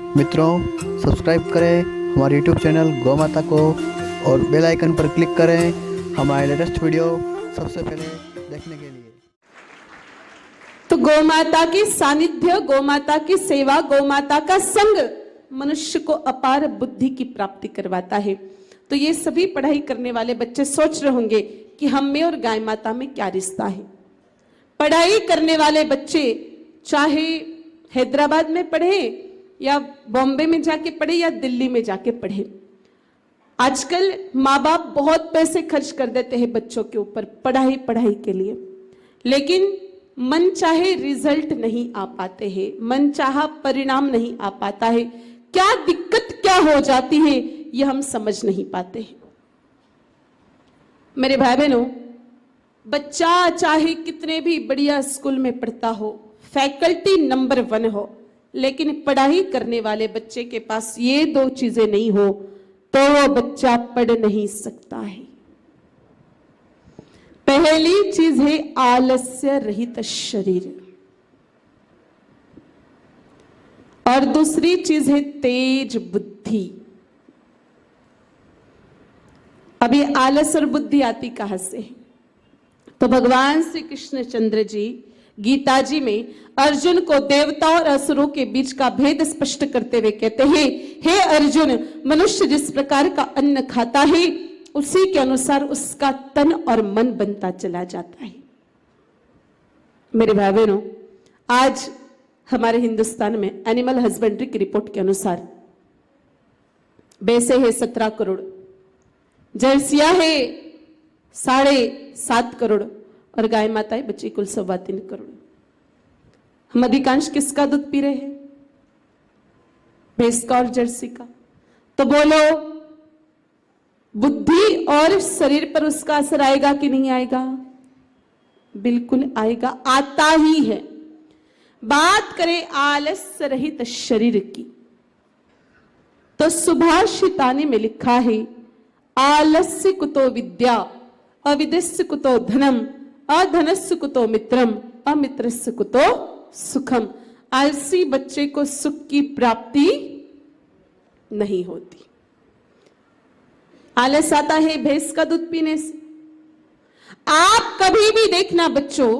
मित्रों, सब्सक्राइब करें हमारे यूट्यूब चैनल गौ माता को और बेल आइकन पर क्लिक करें हमारे लेटेस्ट वीडियो सबसे पहले देखने के लिए। तो गौ माता की सानिध्य, गौ माता की सेवा, गौ माता का संग मनुष्य को अपार बुद्धि की प्राप्ति करवाता है। तो ये सभी पढ़ाई करने वाले बच्चे सोच रहे होंगे कि हम में और गाय माता में क्या रिश्ता है। पढ़ाई करने वाले बच्चे चाहे हैदराबाद में पढ़े या बॉम्बे में जाके पढ़े या दिल्ली में जाके पढ़े, आजकल माँ बाप बहुत पैसे खर्च कर देते हैं बच्चों के ऊपर पढ़ाई के लिए, लेकिन मन चाहे रिजल्ट नहीं आ पाते हैं, मन चाहा परिणाम नहीं आ पाता है। क्या दिक्कत क्या हो जाती है ये हम समझ नहीं पाते हैं। मेरे भाई बहनों, बच्चा चाहे कितने भी बढ़िया स्कूल में पढ़ता हो, फैकल्टी नंबर 1 हो, लेकिन पढ़ाई करने वाले बच्चे के पास ये 2 चीजें नहीं हो तो वो बच्चा पढ़ नहीं सकता है। पहली चीज है आलस्य रहित शरीर, और दूसरी चीज है तेज बुद्धि। अभी आलस और बुद्धि आती कहां से? तो भगवान श्री कृष्ण चंद्र जी गीता जी में अर्जुन को देवता और असुरों के बीच का भेद स्पष्ट करते हुए कहते हैं, हे अर्जुन, मनुष्य जिस प्रकार का अन्न खाता है उसी के अनुसार उसका तन और मन बनता चला जाता है। मेरे भाई बहनों, आज हमारे हिंदुस्तान में एनिमल हस्बेंड्री की रिपोर्ट के अनुसार भैंसे है 17 करोड़, जर्सियां है 7.5 करोड़ और गाय माताएं बच्ची कुल 3.25 करोड़। हम अधिकांश किसका दूध पी रहे हैं? भैंस का और जर्सी का। तो बोलो, बुद्धि और शरीर पर उसका असर आएगा कि नहीं आएगा? बिल्कुल आएगा, आता ही है। बात करें आलस्य रहित शरीर की, तो सुभाषितानी में लिखा है, आलस्य कुतो विद्या, अविद्यस्य कुतो धनम, अधनस्य कुतो मित्रम, अमित्रस्य कुतो सुखम। आलसी बच्चे को सुख की प्राप्ति नहीं होती। आलस आता है भैंस का दूध पीने से। आप कभी भी देखना बच्चों,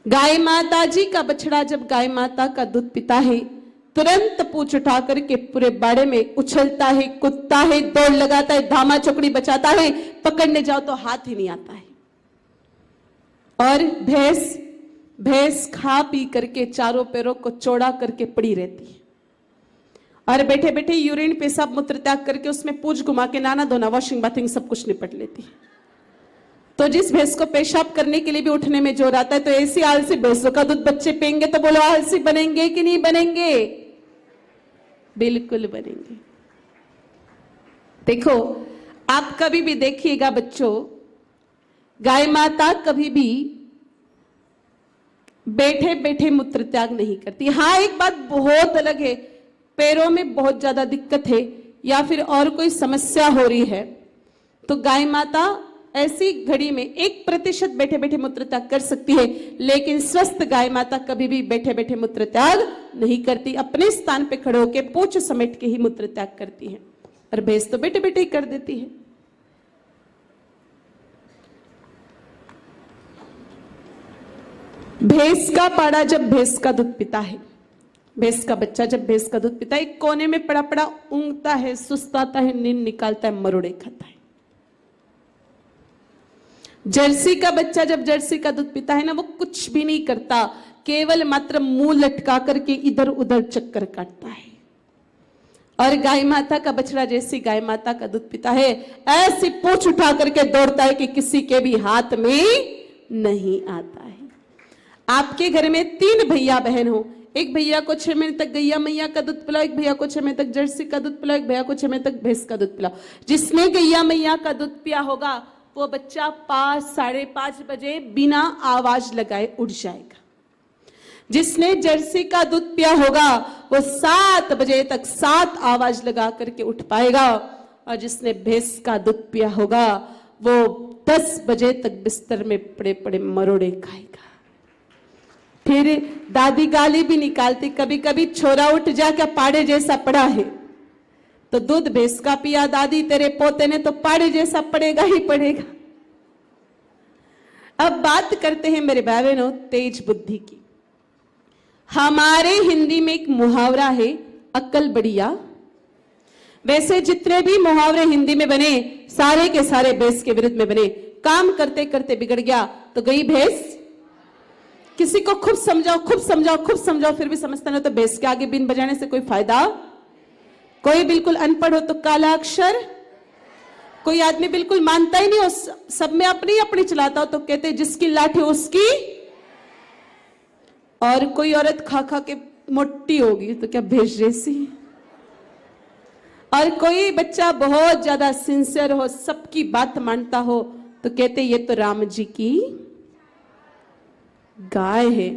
गाय माता जी का बछड़ा जब गाय माता का दूध पीता है, तुरंत पूंछ उठा करके पूरे बाड़े में उछलता है, कूदता है, दौड़ लगाता है, धामा चौकड़ी बचाता है, पकड़ने जाओ तो हाथ ही नहीं आता है। और भैंस खा पी करके चारों पैरों को चौड़ा करके पड़ी रहती है और बैठे बैठे यूरिन पेशाब मूत्र त्याग करके उसमें पूंछ घुमा के नाना धोना वॉशिंग बाथिंग सब कुछ निपट लेती है। तो जिस भैंस को पेशाब करने के लिए भी उठने में जोर आता है, तो ऐसी आलसी भैंसों का दूध बच्चे पिएंगे तो बोलो आलसी बनेंगे कि नहीं बनेंगे? बिल्कुल बनेंगे। देखो, आप कभी भी देखिएगा बच्चों, गाय माता कभी भी बैठे बैठे मूत्र त्याग नहीं करती। हाँ, एक बात बहुत अलग है, पैरों में बहुत ज्यादा दिक्कत है या फिर और कोई समस्या हो रही है, तो गाय माता ऐसी घड़ी में 1% बैठे बैठे मूत्र त्याग कर सकती है, लेकिन स्वस्थ गाय माता कभी भी बैठे बैठे मूत्र त्याग नहीं करती। अपने स्थान पे खड़े होकर पूंछ समेट के ही मूत्र त्याग करती है, और भैंस तो बैठे बैठे ही कर देती है। भैंस का पाड़ा जब भैंस का दूध पीता है, भैंस का बच्चा जब भैंस का दूध पीता है, एक कोने में पड़ा पड़ा ऊँगता है, सुस्ताता है, नींद निकालता है, मरोड़े खाता है। जर्सी का बच्चा जब जर्सी का दूध पीता है ना, वो कुछ भी नहीं करता, केवल मात्र मुंह लटका करके इधर उधर चक्कर काटता है। और गाय माता का बछड़ा जैसी गाय माता का दूध पीता है, ऐसी पूंछ उठा करके दौड़ता है कि किसी के भी हाथ में नहीं आता है। आपके घर में 3 भैया बहन हो, एक भैया को 6 महीने तक गैया मैया का दूध पिलाओ, एक भैया को 6 महीने तक जर्सी का दूध पिलाओ, एक भैया को 6 महीने तक भैंस का दूध पिलाओ। जिसने गैया मैया का दूध पिया होगा वो बच्चा 5, 5:30 बजे बिना आवाज लगाए उठ जाएगा। जिसने जर्सी का दूध पिया होगा वो 7 बजे तक 7 आवाज लगा करके उठ पाएगा, और जिसने भैंस का दूध पिया होगा वो 10 बजे तक बिस्तर में पड़े पड़े मरोड़े खाएगा। फिर दादी गाली भी निकालती, कभी कभी छोरा उठ जा क्या पाड़े जैसा पड़ा है, तो दूध भैंस का पिया दादी, तेरे पोते ने तो पाड़े जैसा पड़ेगा ही पड़ेगा। अब बात करते हैं मेरे भाई बहनों तेज बुद्धि की। हमारे हिंदी में एक मुहावरा है, अक्ल बढ़िया। वैसे जितने भी मुहावरे हिंदी में बने सारे के सारे भैंस के विरुद्ध में बने। काम करते करते बिगड़ गया तो गई भैंस। किसी को खूब समझाओ खूब समझाओ खूब समझाओ फिर भी समझता नहीं तो भैंस के आगे बीन बजाने से कोई फायदा। कोई बिल्कुल अनपढ़ हो तो काला अक्षर, कोई आदमी बिल्कुल मानता ही नहीं हो, सब में अपनी अपनी चलाता हो तो कहते जिसकी लाठी उसकी। और कोई औरत खा खा के मोटी होगी तो क्या भैंस जैसी। और कोई बच्चा बहुत ज्यादा सिंसियर हो, सबकी बात मानता हो तो कहते ये तो राम जी की गाय है।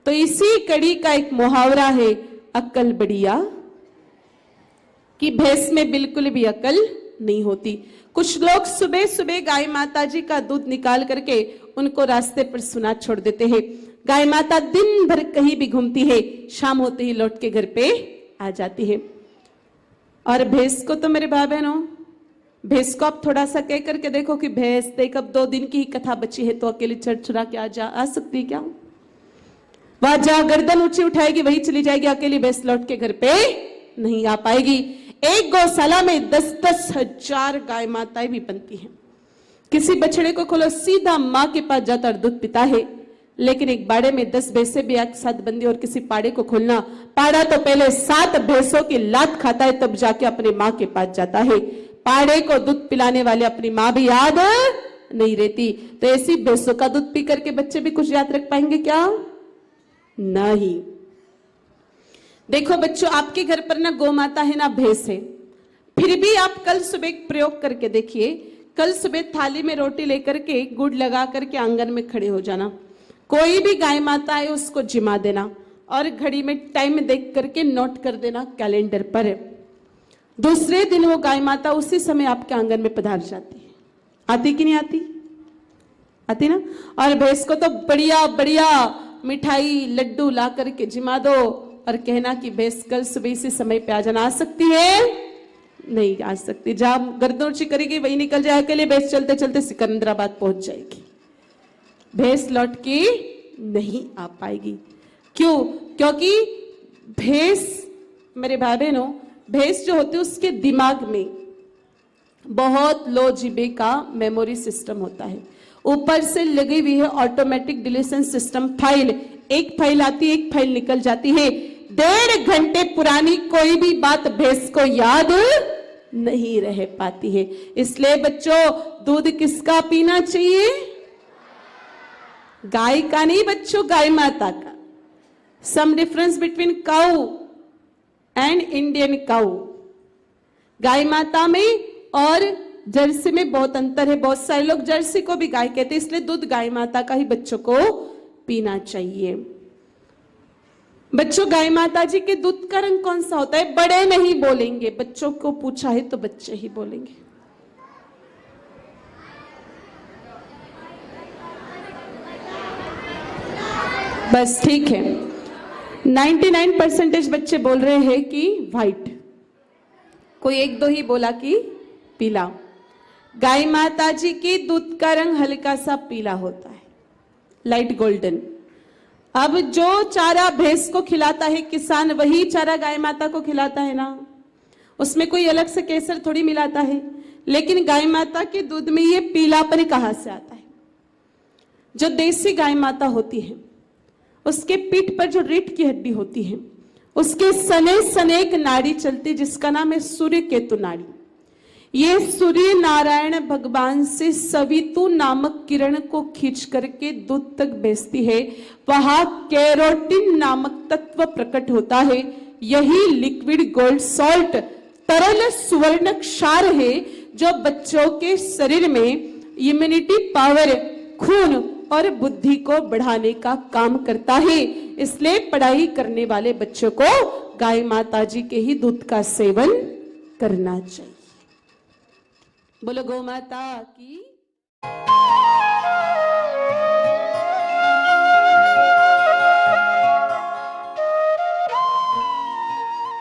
तो इसी कड़ी का एक मुहावरा है, अक्ल बढ़िया, कि भैंस में बिल्कुल भी अकल नहीं होती। कुछ लोग सुबह सुबह गाय माता जी का दूध निकाल करके उनको रास्ते पर सुना छोड़ देते हैं। गाय माता दिन भर कहीं भी घूमती है, शाम होते ही लौट के घर पे आ जाती है। और भैंस को तो मेरे भाई बहनों, भैंस को आप थोड़ा सा कह करके देखो कि भैंस देख अब 2 दिन की ही कथा बची है तो अकेली चढ़ के आ सकती है क्या? वहां जहां गर्दन ऊंची उठाएगी वही चली जाएगी, अकेली भैंस लौट के घर पे नहीं आ पाएगी। एक गौशाला में 10-10 हजार गाय माताएं भी बनती हैं। किसी बछड़े को खोलो सीधा माँ के पास जाता और दूध पीता है, लेकिन एक बाड़े में 10 भैंसें भी एक साथ बंदी और किसी पाड़े को खोलना, पाड़ा तो पहले 7 भैंसों की लात खाता है तब जाके अपने माँ के पास जाता है। पाड़े को दूध पिलाने वाले अपनी माँ भी याद नहीं रहती। तो ऐसी भैंसों का दूध पी करके बच्चे भी कुछ याद रख पाएंगे क्या? नहीं। देखो बच्चों, आपके घर पर ना गौ माता है ना भैंस है, फिर भी आप कल सुबह एक प्रयोग करके देखिए। कल सुबह थाली में रोटी लेकर के गुड़ लगा करके आंगन में खड़े हो जाना। कोई भी गाय माता है उसको जिमा देना और घड़ी में टाइम देख करके नोट कर देना कैलेंडर पर। दूसरे दिन वो गाय माता उसी समय आपके आंगन में पधार जाती है। आती कि नहीं आती? आती ना। और भैंस को तो बढ़िया बढ़िया मिठाई लड्डू ला करके जिमा दो और कहना कि भैंस कल सुबह इसी समय पे आ जाना। आ सकती है? नहीं आ सकती। जहां गर्दन ऊंची करेगी वही निकल जाए अकेले, भैंस चलते चलते सिकंदराबाद पहुंच जाएगी। भैंस लौट के नहीं आ पाएगी। क्यों? क्योंकि भैंस मेरे भाई बहनों, भैंस जो होती है उसके दिमाग में बहुत लो जीबी का मेमोरी सिस्टम होता है। ऊपर से लगी हुई है ऑटोमेटिक डिलीशन सिस्टम फाइल। एक फाइल आती है, एक फाइल निकल जाती है। 1.5 घंटे पुरानी कोई भी बात भैंस को याद नहीं रह पाती है। इसलिए बच्चों, दूध किसका पीना चाहिए? गाय का नहीं बच्चों, गाय माता का। Some difference between cow and Indian cow. गाय माता में और जर्सी में बहुत अंतर है। बहुत सारे लोग जर्सी को भी गाय कहते हैं, इसलिए दूध गाय माता का ही बच्चों को पीना चाहिए। बच्चों, गाय माता जी के दूध का रंग कौन सा होता है? बड़े नहीं बोलेंगे, बच्चों को पूछा है तो बच्चे ही बोलेंगे। बस ठीक है। 99% बच्चे बोल रहे हैं कि व्हाइट, कोई 1-2 ही बोला कि पीला। गाय माता जी के दूध का रंग हल्का सा पीला होता है, लाइट गोल्डन। अब जो चारा भैंस को खिलाता है किसान, वही चारा गाय माता को खिलाता है ना। उसमें कोई अलग से केसर थोड़ी मिलाता है। लेकिन गाय माता के दूध में ये पीलापन कहां से आता है? जो देसी गाय माता होती है उसके पीठ पर जो रीढ़ की हड्डी होती है, उसके सने सने एक नाड़ी चलती जिसका नाम है सूर्य केतु नाड़ी। ये सूर्य नारायण भगवान से सवितु नामक किरण को खींच करके दूध तक भेजती है। वहां कैरोटीन नामक तत्व प्रकट होता है। यही लिक्विड गोल्ड सॉल्ट, तरल सुवर्ण क्षार है जो बच्चों के शरीर में इम्यूनिटी पावर, खून और बुद्धि को बढ़ाने का काम करता है। इसलिए पढ़ाई करने वाले बच्चों को गाय माता जी के ही दूध का सेवन करना चाहिए। बोलो गौ माता की।